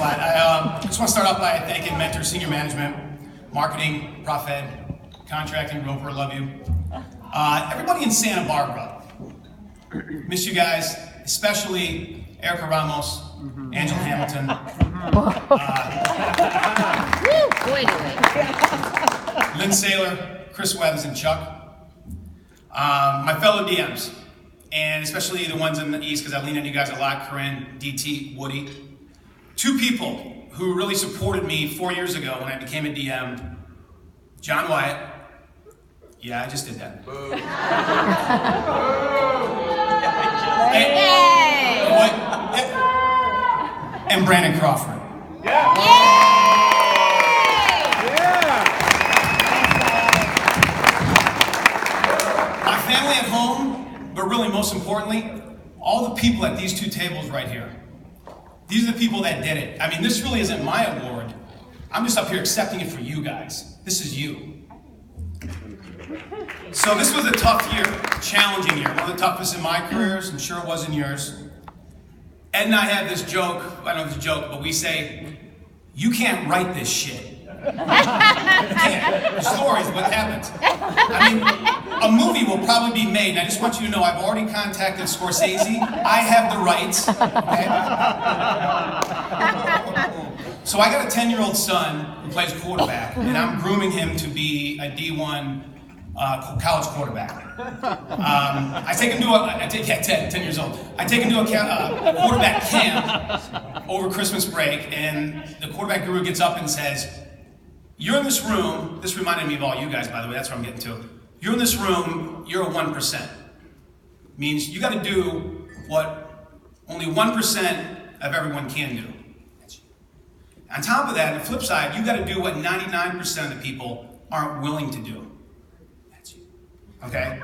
slide. I just want to start off by thanking Mentor Senior Management, Marketing, Prof Ed, Contracting, Roper, love you. Everybody in Santa Barbara, miss you guys, especially Erica Ramos, Angela Hamilton. Lynn Saylor, Chris Webbs, and Chuck. My fellow DMs, and especially the ones in the East, because I lean on you guys a lot, Corinne, DT, Woody. Two people who really supported me 4 years ago when I became a DM, John Wyatt. Yeah, I just did that. And Brandon Crawford. My family at home, but really most importantly, all the people at these two tables right here. These are the people that did it. I mean, this really isn't my award. I'm just up here accepting it for you guys. This is you. So this was a tough year, challenging year, one of the toughest in my careers, I'm sure it was in yours. Ed and I have this joke, I don't know if it's a joke, but we say, you can't write this shit. You can't. The stories, what happens. I mean, a movie will probably be made, and I just want you to know, I've already contacted Scorsese. I have the rights, okay? So I got a 10-year-old son who plays quarterback, and I'm grooming him to be a D1 college quarterback. I take him to 10 years old. I take him to a quarterback camp over Christmas break, and the quarterback guru gets up and says, you're in this room, this reminded me of all you guys, by the way, that's what I'm getting to. You're in this room, you're a 1%. Means you gotta do what only 1% of everyone can do. On top of that, on the flip side, you gotta do what 99% of the people aren't willing to do. Okay?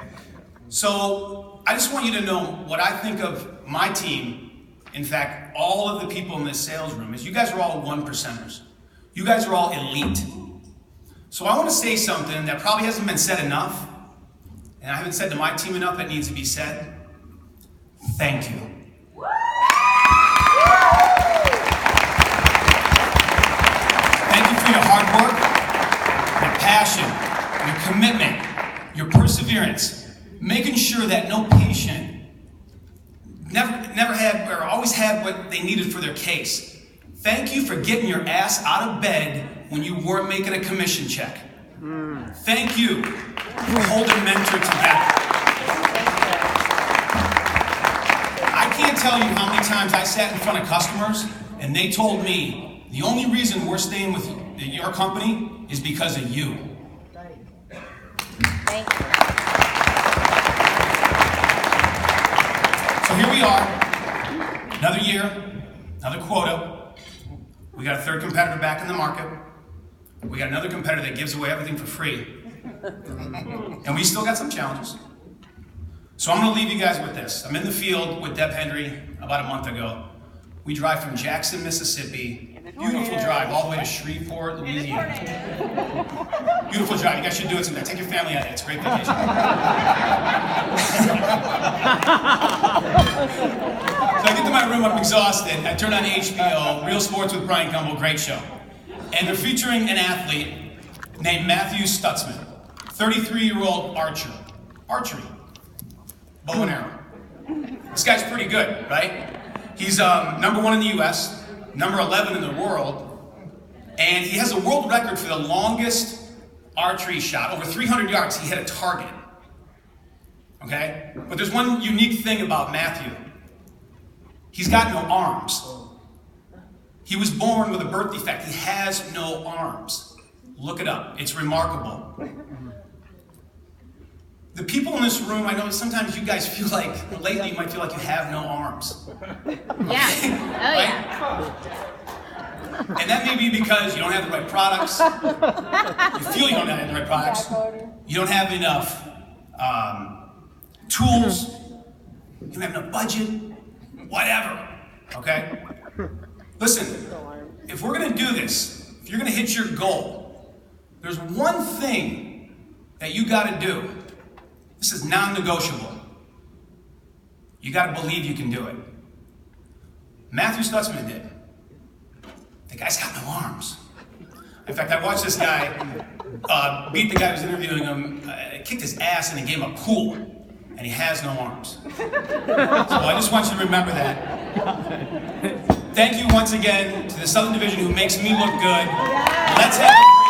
So, I just want you to know what I think of my team. In fact, all of the people in this sales room is you guys are all 1%ers. You guys are all elite. So I want to say something that probably hasn't been said enough, and I haven't said to my team enough that needs to be said. Thank you. Thank you for your hard work, your passion, your commitment, your perseverance, making sure that no patient never had or always had what they needed for their case. Thank you for getting your ass out of bed when you weren't making a commission check. Thank you for holding Mentor together. I can't tell you how many times I sat in front of customers and they told me the only reason we're staying with your company is because of you. Thank you. So here we are, another year, another quota. We got a third competitor back in the market. We got another competitor that gives away everything for free. And we still got some challenges. So I'm gonna leave you guys with this. I'm in the field with Deb Hendry about a month ago. We drive from Jackson, Mississippi, beautiful drive, all the way to Shreveport, Louisiana. Beautiful drive, you guys should do it sometime. Take your family out there, it's a great vacation. So I get to my room, I'm exhausted. I turn on HBO, Real Sports with Brian Gumbel, great show. And they're featuring an athlete named Matthew Stutzman, 33-year-old archer. Archery. Bow and arrow. This guy's pretty good, right? He's number 1 in the US, number 11 in the world, and he has a world record for the longest archery shot. Over 300 yards, he hit a target. Okay? But there's one unique thing about Matthew. He's got no arms. He was born with a birth defect. He has no arms. Look it up. It's remarkable. The people in this room, I know sometimes you guys feel like, lately you might feel like you have no arms. Yeah. Oh, right? Yeah. And that may be because you don't have the right products. You feel you don't have the right products. You don't have enough tools. You don't have enough budget. Whatever. Okay? Listen, if we're going to do this, if you're going to hit your goal, there's one thing that you got to do. This is non-negotiable. You got to believe you can do it. Matthew Stutzman did. arms. In fact, I watched this guy beat the guy who was interviewing him, kicked his ass, and he gave him a pool, and he has no arms. So I just want you to remember that. Thank you once again to the Southern Division who makes me look good. Let's have